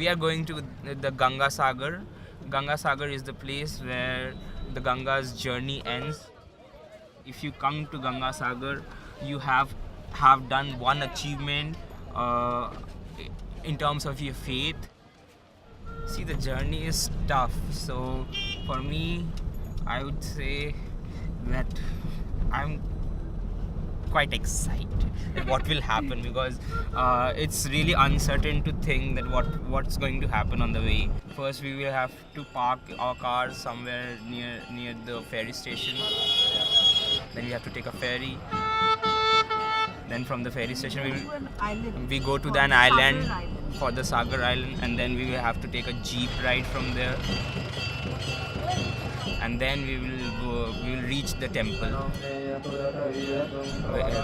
We are going to the Ganga Sagar. Ganga Sagar is the place where the Ganga's journey ends. If you come to Ganga Sagar, you have done one achievement in terms of your faith. See, the journey is tough. So for me, I would say that I'm quite excited at what will happen, because it's really uncertain to think that what's going to happen on the way. First, we will have to park our cars somewhere near the ferry station. Then we have to take a ferry. Then from the ferry station we go to an island for the Sagar Island, and then we will have to take a jeep ride from there, and then we will reach the temple,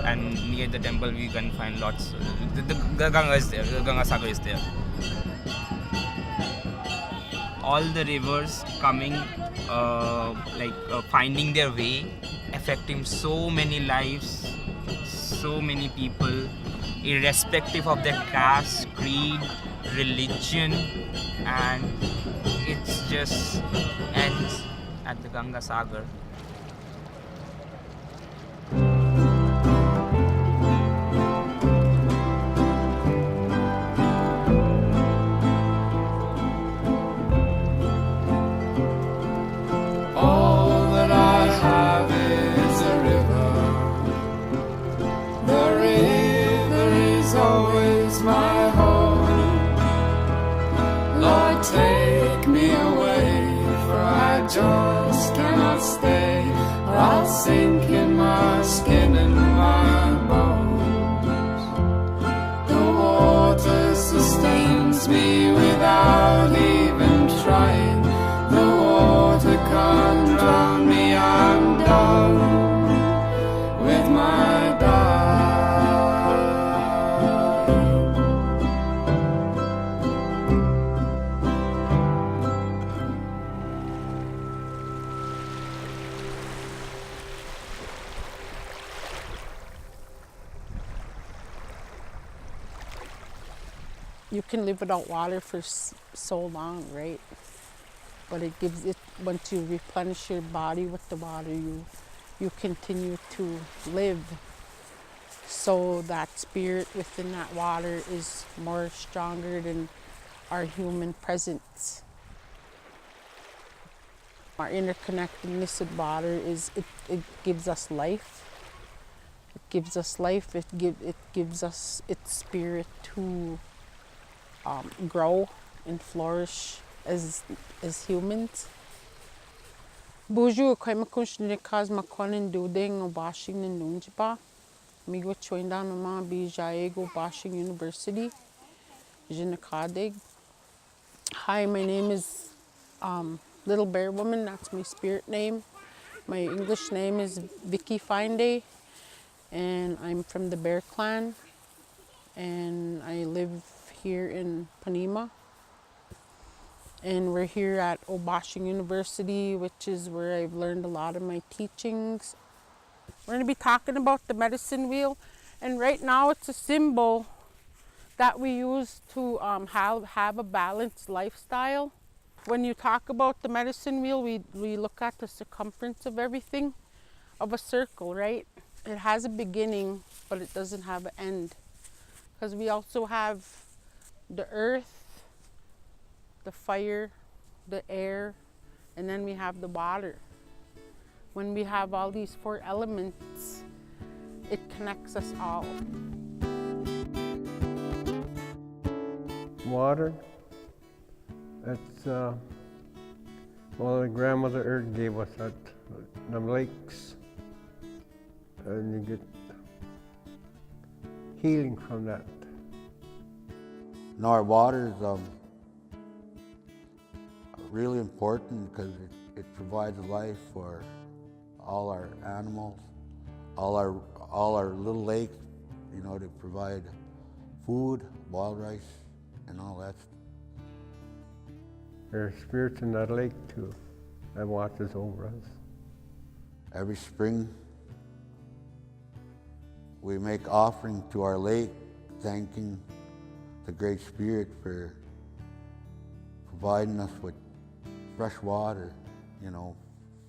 and near the temple we can find lots. The Ganga is there. The Ganga Sagar is there. All the rivers coming, finding their way, affecting so many lives, so many people, irrespective of their caste, creed, religion, and it just ends at the Ganga Sagar. All that I have is a river. The river is always my home. Lord, take me away, for I just cannot stay, or I'll sink in my skin and my bones. The water sustains me without even trying. The water can't drown me, I'm done with my dying. You can live without water for so long, right? But it gives it, once you replenish your body with the water, you continue to live. So that spirit within that water is more stronger than our human presence. Our interconnectedness with water is it gives us life. It gives us life. It gives us its spirit to grow and flourish as humans. Bonjour, koi makunshne kaz makonin duding o bashing in Nunjiba. Migo choindan mama bi jaego bashing University. Jinakadig. Hi, my name is Little Bear Woman. That's my spirit name. My English name is Vicky Finday, and I'm from the Bear Clan, and I live here in Panema. And we're here at Obashing University, which is where I've learned a lot of my teachings. We're going to be talking about the medicine wheel, and right now it's a symbol that we use to have a balanced lifestyle. When you talk about the medicine wheel, we look at the circumference of everything, of a circle, right? It has a beginning, but it doesn't have an end. Because we also have the earth, the fire, the air, and then we have the water. When we have all these four elements, it connects us all. Water, that's well, the grandmother Earth gave us that, the lakes, and you get healing from that. Our water is really important because it provides life for all our animals, all our little lakes, you know, to provide food, boiled rice, and all that. There are spirits in that lake too, that watches over us. Every spring, we make offering to our lake, thanking the Great Spirit for providing us with fresh water, you know,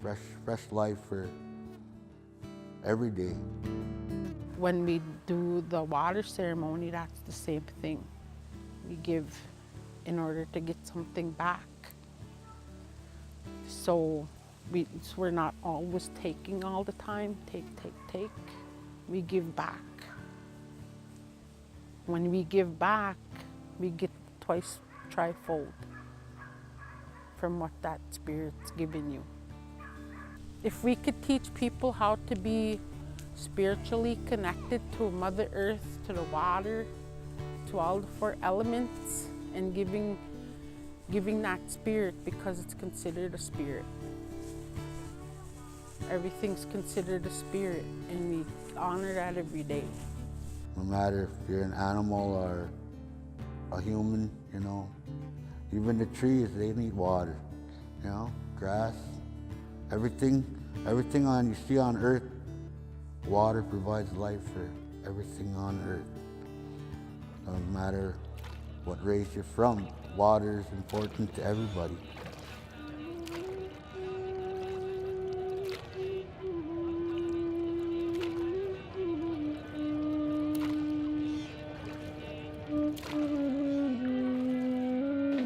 fresh life for every day. When we do the water ceremony, that's the same thing. We give in order to get something back. So we're not always taking all the time, take. We give back. When we give back, we get twice, trifold from what that Spirit's given you. If we could teach people how to be spiritually connected to Mother Earth, to the water, to all the 4 elements, and giving that spirit, because it's considered a spirit. Everything's considered a spirit, and we honor that every day. No matter if you're an animal or a human, you know, even the trees, they need water, you know, grass, everything you see on earth, water provides life for everything on earth. No matter what race you're from, water is important to everybody.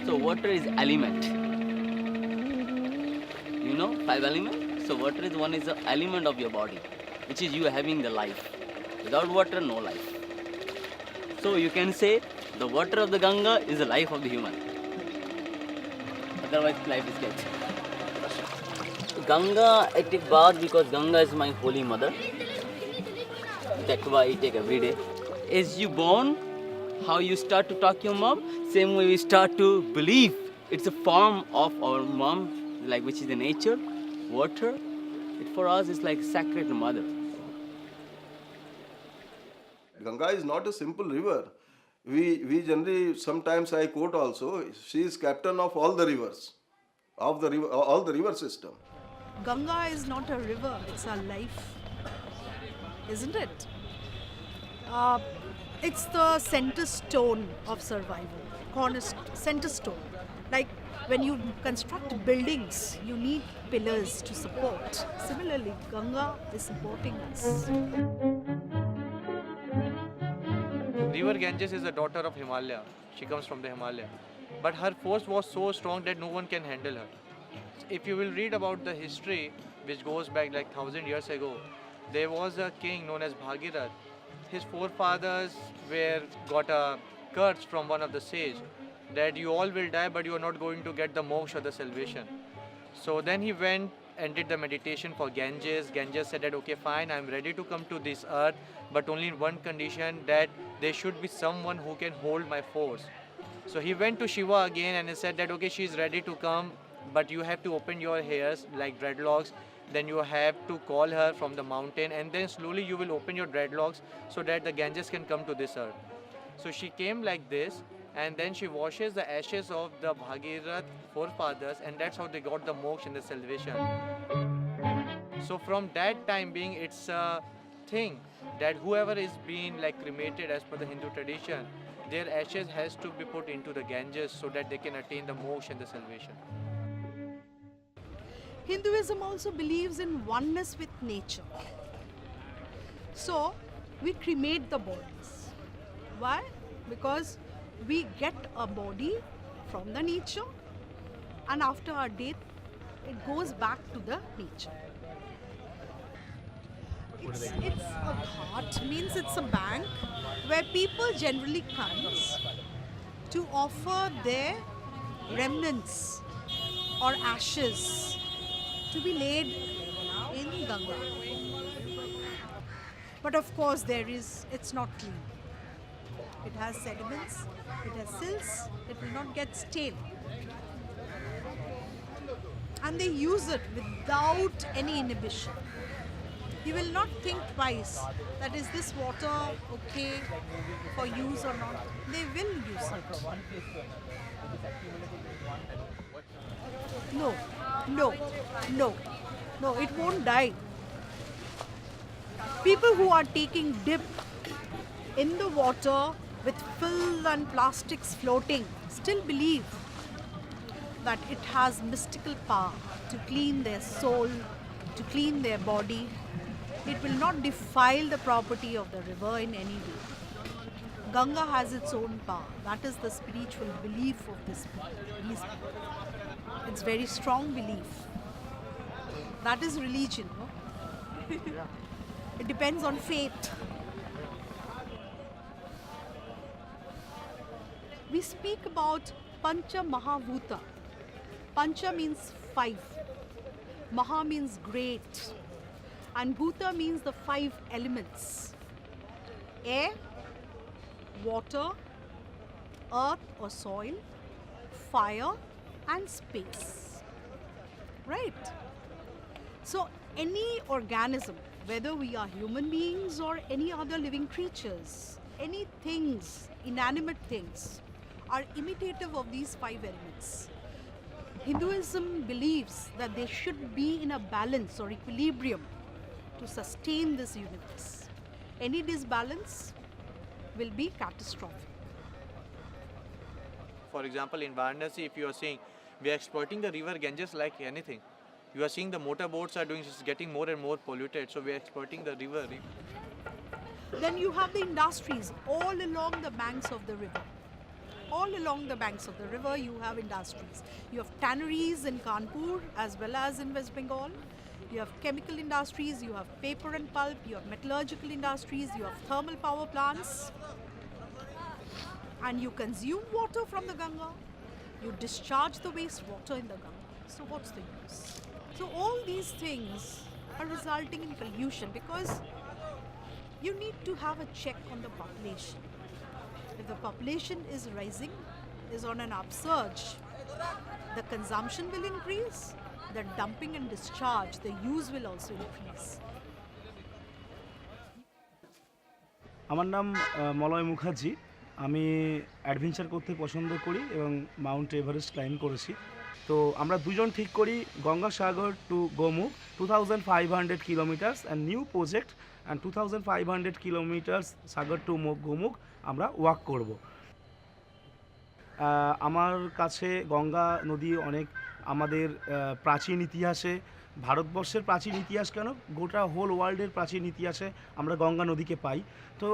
So water is element. You know 5 elements? So water is one is the element of your body, which is you having the life. Without water, no life. So you can say the water of the Ganga is the life of the human. Otherwise life is dead. Ganga I take bath because Ganga is my holy mother. That's why I take every day. As you born, how you start to talk your mom, same way we start to believe. It's a form of our mom, like which is the nature, water. It for us is like sacred mother. Ganga is not a simple river. We generally, sometimes I quote also, she is captain of all the rivers, all the river system. Ganga is not a river, it's our life, isn't it? It's the center stone of survival, center stone. Like when you construct buildings, you need pillars to support. Similarly, Ganga is supporting us. River Ganges is the daughter of Himalaya. She comes from the Himalaya. But her force was so strong that no one can handle her. If you will read about the history, which goes back like 1,000 years ago, there was a king known as Bhagirath. His forefathers got a curse from one of the sages that you all will die, but you are not going to get the moksha, the salvation. So then he went and did the meditation for Ganges. Ganges said that, okay, fine, I'm ready to come to this earth, but only in one condition, that there should be someone who can hold my force. So he went to Shiva again and he said that, okay, she's ready to come, but you have to open your hairs like dreadlocks. Then you have to call her from the mountain, and then slowly you will open your dreadlocks so that the Ganges can come to this earth. So she came like this, and then she washes the ashes of the Bhagirath forefathers, and that's how they got the moksha and the salvation. So from that time being, it's a thing that whoever is being like cremated as per the Hindu tradition, their ashes has to be put into the Ganges so that they can attain the moksha and the salvation. Hinduism also believes in oneness with nature. So we cremate the bodies. Why? Because we get a body from the nature, and after our death, it goes back to the nature. It's a ghat, means it's a bank where people generally comes to offer their remnants or ashes to be laid in Ganga. But of course it's not clean. It has sediments, it has silts, it will not get stale. And they use it without any inhibition. You will not think twice that is this water okay for use or not. They will use it. No, it won't die. People who are taking dip in the water with fill and plastics floating still believe that it has mystical power to clean their soul, to clean their body. It will not defile the property of the river in any way. Ganga has its own power. That is the spiritual belief of these people. It's very strong belief. That is religion, no? It depends on faith. We speak about Pancha Mahabhuta. Pancha means 5. Maha means great. And Bhuta means the 5 elements. Air, water, earth or soil, fire and space. Right? So any organism, whether we are human beings or any other living creatures, any things, inanimate things, are imitative of these 5 elements. Hinduism believes that they should be in a balance or equilibrium to sustain this universe. Any disbalance will be catastrophic. For example, in Varanasi, if you are seeing, we are exploiting the river Ganges like anything. You are seeing the motorboats are doing, just getting more and more polluted, so we are exploiting the river. Then you have the industries all along the banks of the river. All along the banks of the river, you have industries. You have tanneries in Kanpur as well as in West Bengal. You have chemical industries, you have paper and pulp, you have metallurgical industries, you have thermal power plants. And you consume water from the Ganga. You discharge the wastewater in the Ganga. So what's the use? So all these things are resulting in pollution because you need to have a check on the population. If the population is rising, is on an upsurge, the consumption will increase, the dumping and discharge, the use will also increase. আমার নাম মলয় মুখার্জি। আমি adventure করতে পছন্দ করি এবং Mount Everest climb করেছি। তো আমরা দুজন ঠিক করি Gangasagar to Gomukh 2500 kilometres and new project and 2500 kilometres Sagar to Gomukh আমরা ওয়াক করব। আমার কাছে গঙ্গা নদী অনেক আমাদের প্রাচীন ইতিহাসে, ভারতবর্ষের প্রাচীন ইতিহাস কেন গোটা হোল ওয়ার্ল্ডের প্রাচীন ইতিহাসে আমরা গঙ্গা নদীকে পাই। তো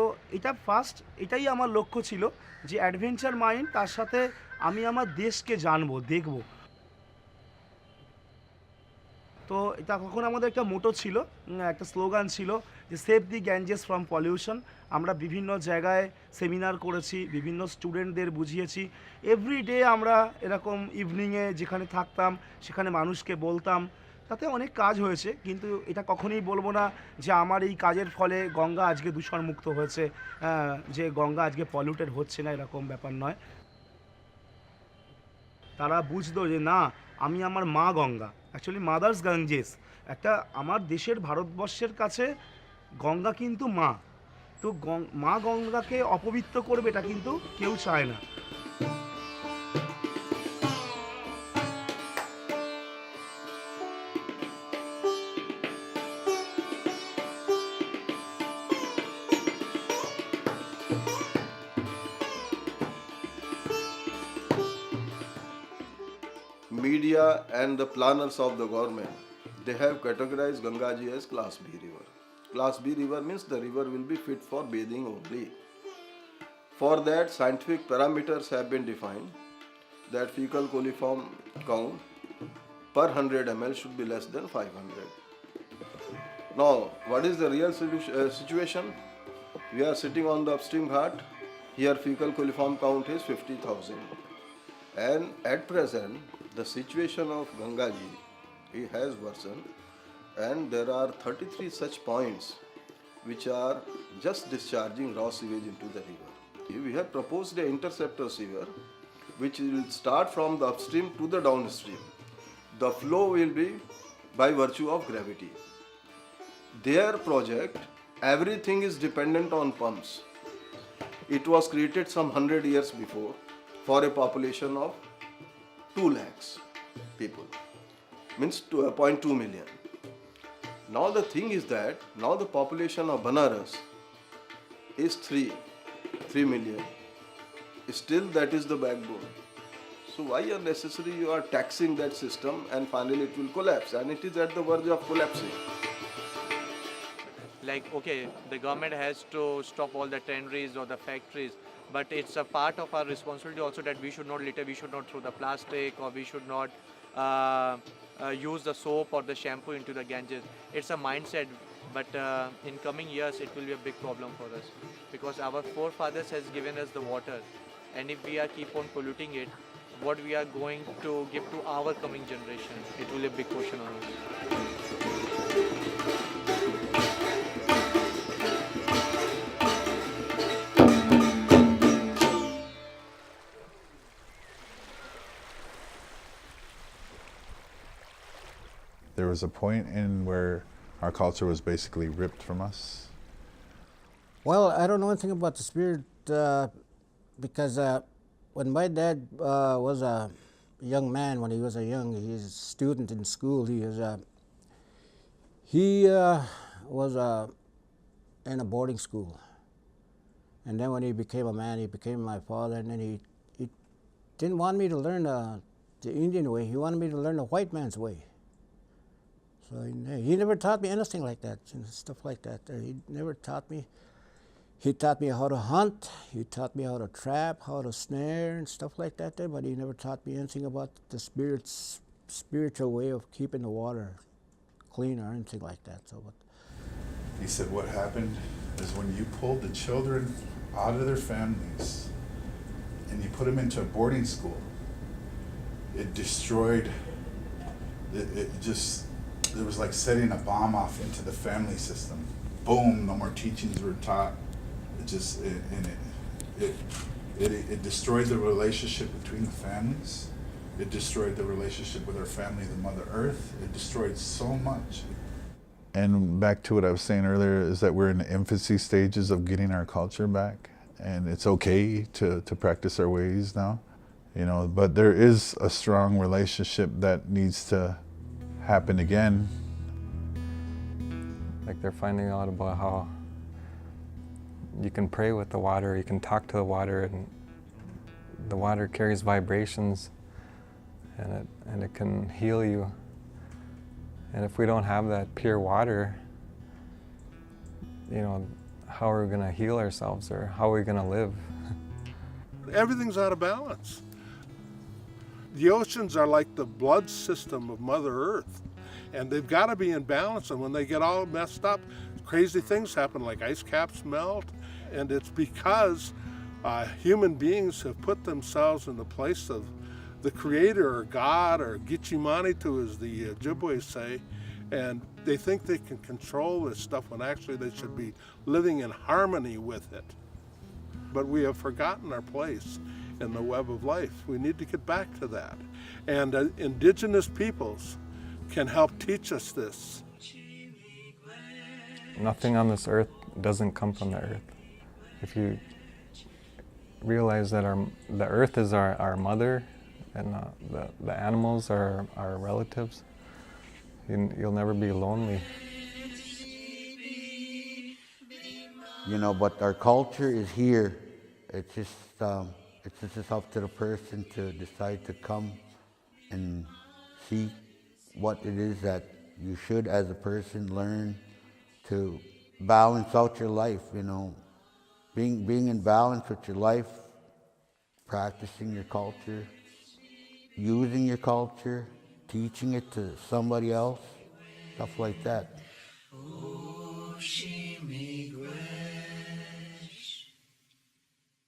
এটাই আমার লক্ষ্য ছিল যে অ্যাডভেঞ্চার মাইন্ড, তার সাথে আমি আমার দেশকে জানবো, দেখব। তো এটা তখন আমাদের একটা মোটো ছিল, একটা স্লোগান ছিল যে save the Ganges from pollution. আমরা বিভিন্ন জায়গায় সেমিনার করেছি, বিভিন্ন স্টুডেন্টদের বুঝিয়েছি। এভরিডে আমরা এরকম ইভিনিংয়ে যেখানে থাকতাম সেখানে মানুষকে বলতাম, তাতে অনেক কাজ হয়েছে। কিন্তু এটা কখনোই বলবো না যে আমার এই কাজের ফলে গঙ্গা আজকে দূষণমুক্ত হয়েছে, যে গঙ্গা আজকে পলিউটেড হচ্ছে না, এরকম ব্যাপার নয়। তারা বুঝতো যে না, আমি আমার মা গঙ্গা, অ্যাকচুয়ালি মাদার্স গাঞ্জেস, একটা আমার দেশের ভারতবর্ষের কাছে গঙ্গা কিন্তু মা। তো মা গঙ্গাকে অপবিত্র করবে এটা কিন্তু কেউ চায় না। Media and the planners of the government, they have categorized Gangaji as Class B river. Class B river means the river will be fit for bathing only. For that, scientific parameters have been defined that fecal coliform count per 100 ml should be less than 500. Now, what is the real situation? We are sitting on the upstream ghat. Here fecal coliform count is 50,000. And at present, the situation of Gangaji has worsened, and there are 33 such points which are just discharging raw sewage into the river. We have proposed an interceptor sewer which will start from the upstream to the downstream. The flow will be by virtue of gravity. Their project, everything is dependent on pumps. It was created some 100 years before for a population of 2 lakhs people, means 0.2 million. Now the thing is that now the population of Banaras is 3 million. Still that is the backbone. So why unnecessary you are taxing that system and finally it will collapse, and it is at the verge of collapsing. Like, okay, the government has to stop all the tanneries or the factories, but it's a part of our responsibility also that we should not litter, we should not throw the plastic, or we should not use the soap or the shampoo into the Ganges. It's a mindset, but in coming years it will be a big problem for us, because our forefathers has given us the water, and if we are keep on polluting it, what we are going to give to our coming generation, it will be a big question on us. There was a point in where our culture was basically ripped from us. Well, I don't know anything about the spirit because when my dad was a young man, when he was he's a student in school, he was in a boarding school. And then when he became a man, he became my father, and then he didn't want me to learn the Indian way, he wanted me to learn the white man's way. So he never taught me anything like that, stuff like that. He never taught me. He taught me how to hunt, he taught me how to trap, how to snare and stuff like that there, but he never taught me anything about the spiritual way of keeping the water clean or anything like that. So, He said what happened is when you pulled the children out of their families and you put them into a boarding school, it destroyed, it was like setting a bomb off into the family system. Boom, no more teachings were taught. It destroyed the relationship between the families. It destroyed the relationship with our family, the Mother Earth. It destroyed so much. And back to what I was saying earlier is that we're in the infancy stages of getting our culture back, and it's okay to practice our ways now, but there is a strong relationship that needs to happen again. Like they're finding out about how you can pray with the water, you can talk to the water, and the water carries vibrations, and it can heal you. And if we don't have that pure water, how are we going to heal ourselves, or how are we going to live? Everything's out of balance. The oceans are like the blood system of Mother Earth, and they've got to be in balance, and when they get all messed up, crazy things happen, like ice caps melt, and it's because human beings have put themselves in the place of the Creator or God or Gitchimanitu, as the Ojibwe say, and they think they can control this stuff when actually they should be living in harmony with it. But we have forgotten our place in the web of life. We need to get back to that. And indigenous peoples can help teach us this. Nothing on this earth doesn't come from the earth. If you realize that the earth is our mother, and the animals are our relatives, you'll never be lonely. But our culture is here. It's just up to the person to decide to come and see what it is that you should, as a person, learn to balance out your life. Being in balance with your life, practicing your culture, using your culture, teaching it to somebody else, stuff like that.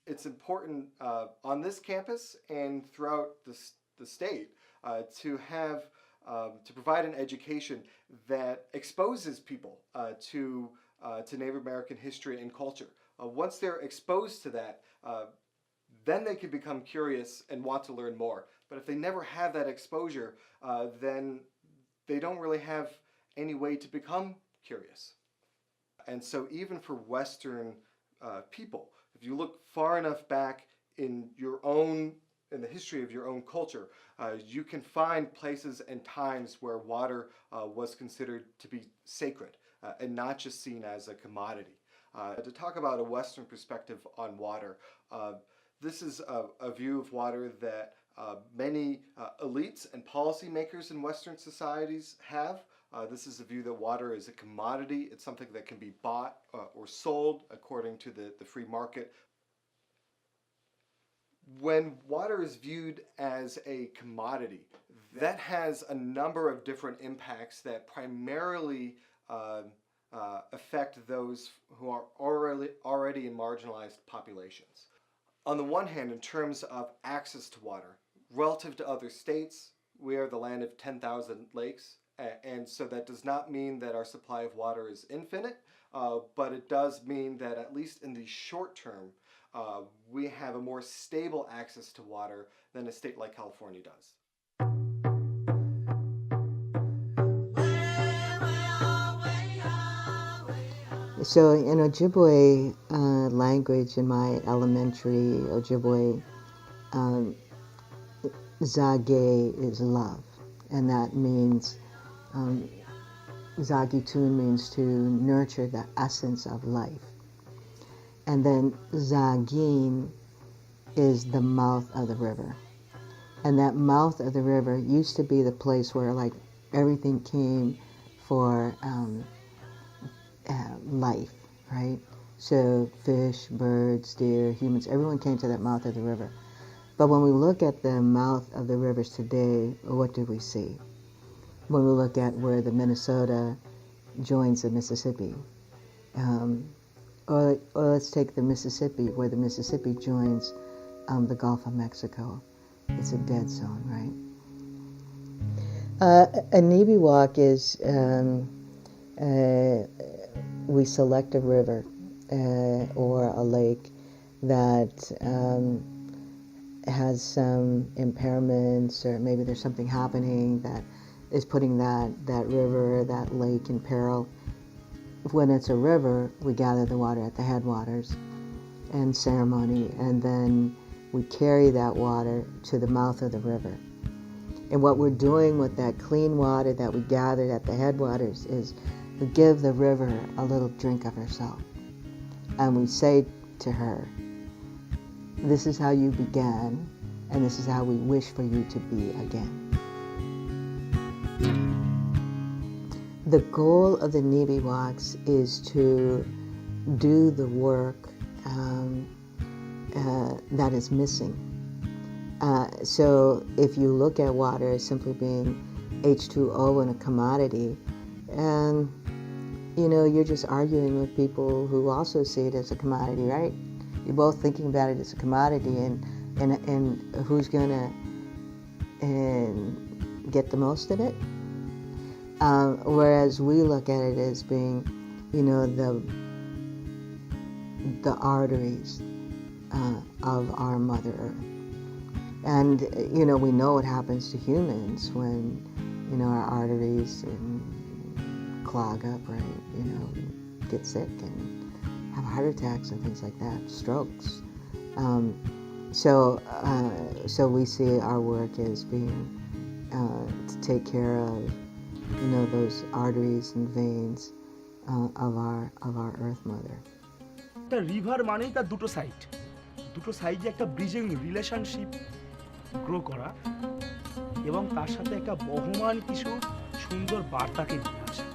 It's important on this campus and throughout the state to have to provide an education that exposes people to Native American history and culture. Once they're exposed to that, then they can become curious and want to learn more. But if they never have that exposure, then they don't really have any way to become curious. And so even for Western people, if you look far enough back in the history of your own culture, you can find places and times where water was considered to be sacred and not just seen as a commodity. To talk about a Western perspective on water, this is a view of water that many elites and policymakers in Western societies have. This is a view that water is a commodity. It's something that can be bought or sold according to the free market. When water is viewed as a commodity, that has a number of different impacts that primarily affect those who are already in marginalized populations. On the one hand, in terms of access to water, relative to other states, we are the land of 10,000 lakes, and so that does not mean that our supply of water is infinite, but it does mean that at least in the short term, we have a more stable access to water than a state like California does. So in Ojibwe language, in my elementary Ojibwe, Zage is love, and that means Zagitun means to nurture the essence of life. And then Zagin is the mouth of the river. And that mouth of the river used to be the place where like everything came for life, right? So fish, birds, deer, humans, everyone came to that mouth of the river. But when we look at the mouth of the rivers today, what do we see? When we look at where the Minnesota joins the Mississippi, or let's take the Mississippi, where the Mississippi joins the Gulf of Mexico. It's a dead zone, right? A Nibi walk is, we select a river or a lake that has some impairments, or maybe there's something happening that is putting that river, that lake in peril. When it's a river, we gather the water at the headwaters and ceremony, and then we carry that water to the mouth of the river. And what we're doing with that clean water that we gathered at the headwaters is we give the river a little drink of herself. And we say to her, this is how you began, and this is how we wish for you to be again. The goal of the Nibi walks is to do the work that is missing. So if you look at water as simply being H2O and a commodity, and you're just arguing with people who also see it as a commodity, right? You're both thinking about it as a commodity, and who's gonna get the most of it? Whereas we look at it as being, the arteries of our Mother Earth. And, we know what happens to humans when, our arteries clog up, right? Get sick and have heart attacks and things like that, strokes. So we see our work as being to take care of, those arteries and veins of our Earth Mother. একটা river মানেই তার দুটো সাইডে একটা bridging relationship grow করা এবং তার সাথে একটা বহমান কিছু সুন্দর বার্তাকে নিয়ে আসা।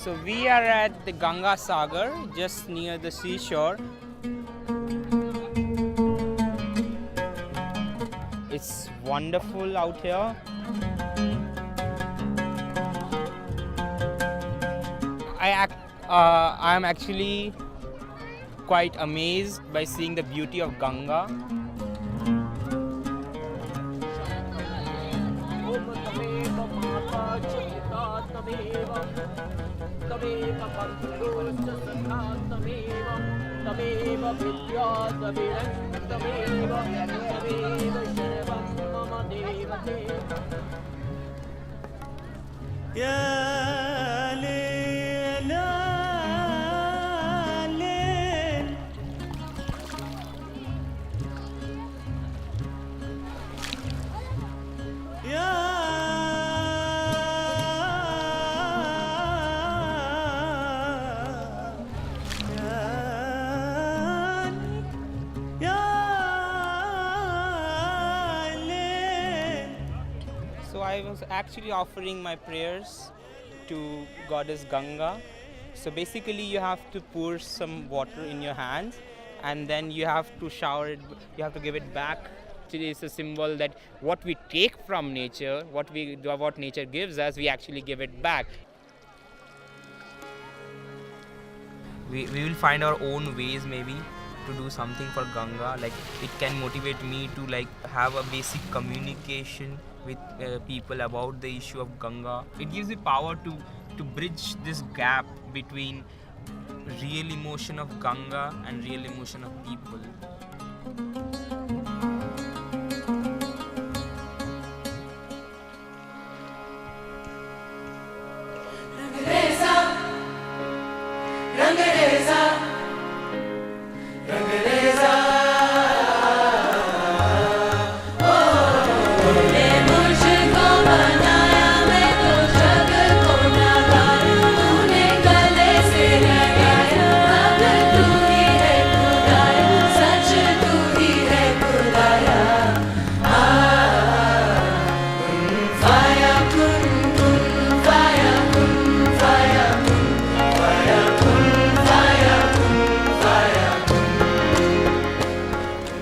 So we are at the Ganga Sagar, just near the seashore. It's wonderful out here. I am actually quite amazed by seeing the beauty of Ganga. I was actually offering my prayers to goddess Ganga. So basically you have to pour some water in your hands and then you have to shower it, you have to give it back. Actually, it's a symbol that what we take from nature, what nature gives us, we actually give it back. We will find our own ways maybe to do something for Ganga. Like it can motivate me to like have a basic communication with people about the issue of Ganga. It gives me power to bridge this gap between real emotion of Ganga and real emotion of people.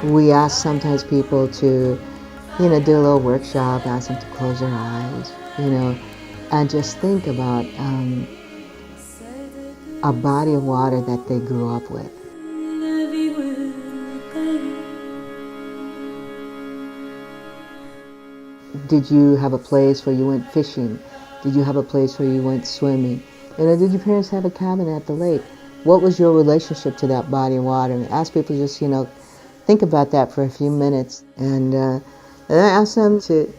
We ask sometimes people to, do a little workshop, ask them to close their eyes, and just think about a body of water that they grew up with. Did you have a place where you went fishing? Did you have a place where you went swimming? Did your parents have a cabin at the lake? What was your relationship to that body of water? And ask people just, think about that for a few minutes. And I ask them to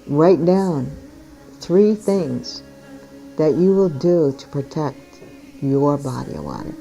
write down 3 things that you will do to protect your body of water.